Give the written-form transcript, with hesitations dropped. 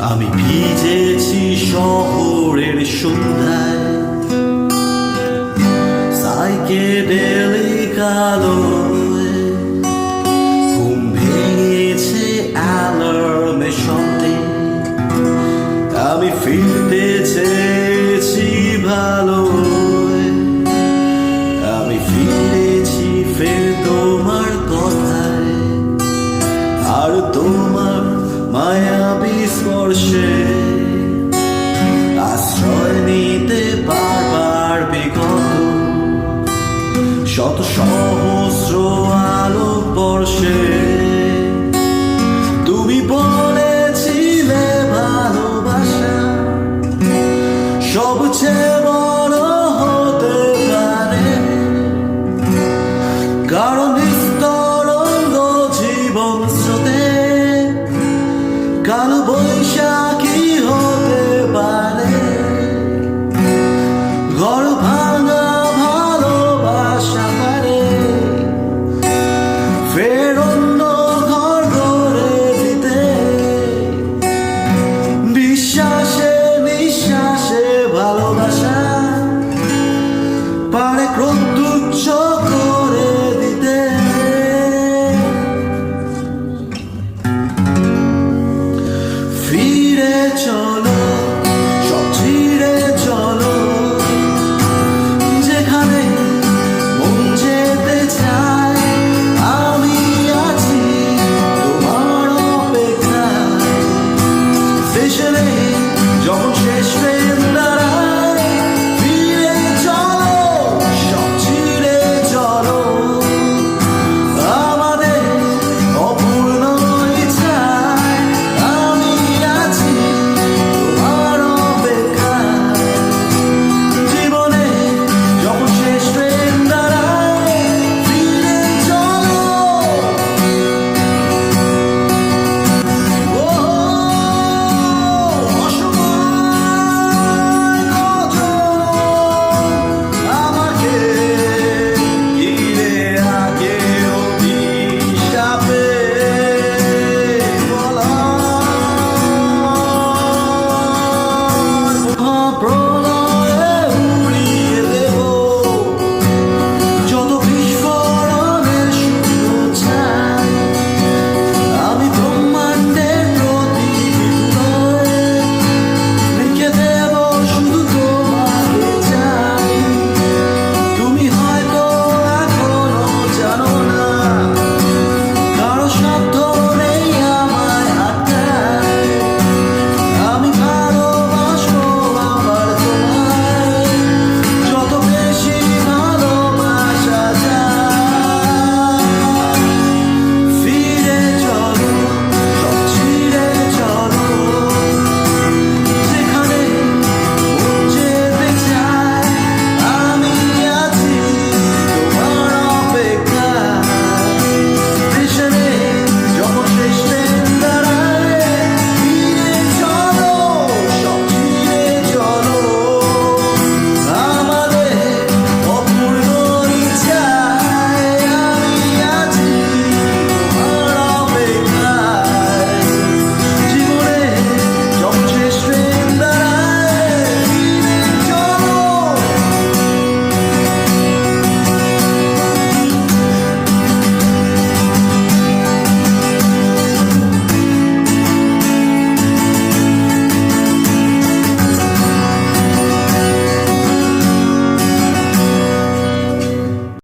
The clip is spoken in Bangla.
আমি ভিজেছি শহরের সন্ধ্যায়, সাইকেডেলিক আলোয় ঘুম ভেঙেছে অ্যালার্মের শব্দে। আমি ফিরতে চেয়েছি ভালো, আমি ফিরেছি ফের তোমার কথায় আর তোমার মায়াবী স্পর্শে আশ্রয় নিতে পারবার বিগত শত সহস্র আলোক বর্ষে। তুমি বলেছিলে ভালোবাসা সবচেয়ে বড় হতে পারে, কারণ নিস্তরঙ্গ জীবন স্রোতে কালো বৈশাখী হতে পারে। ঘর ভাঙা ভালোবাসা পারে ফের অন্য ঘর গড়ে দিতে। বিশ্বাসে নিঃশ্বাসে ভালোবাসা পারে ক্রোধ তুচ্ছ করে দিতে। ফিরে চলো, সব ছিঁড়ে চলো, যেখানে মন যেতে চায় আমি আছি তোমার অপেক্ষায়। স্টেশনে যখন শেষ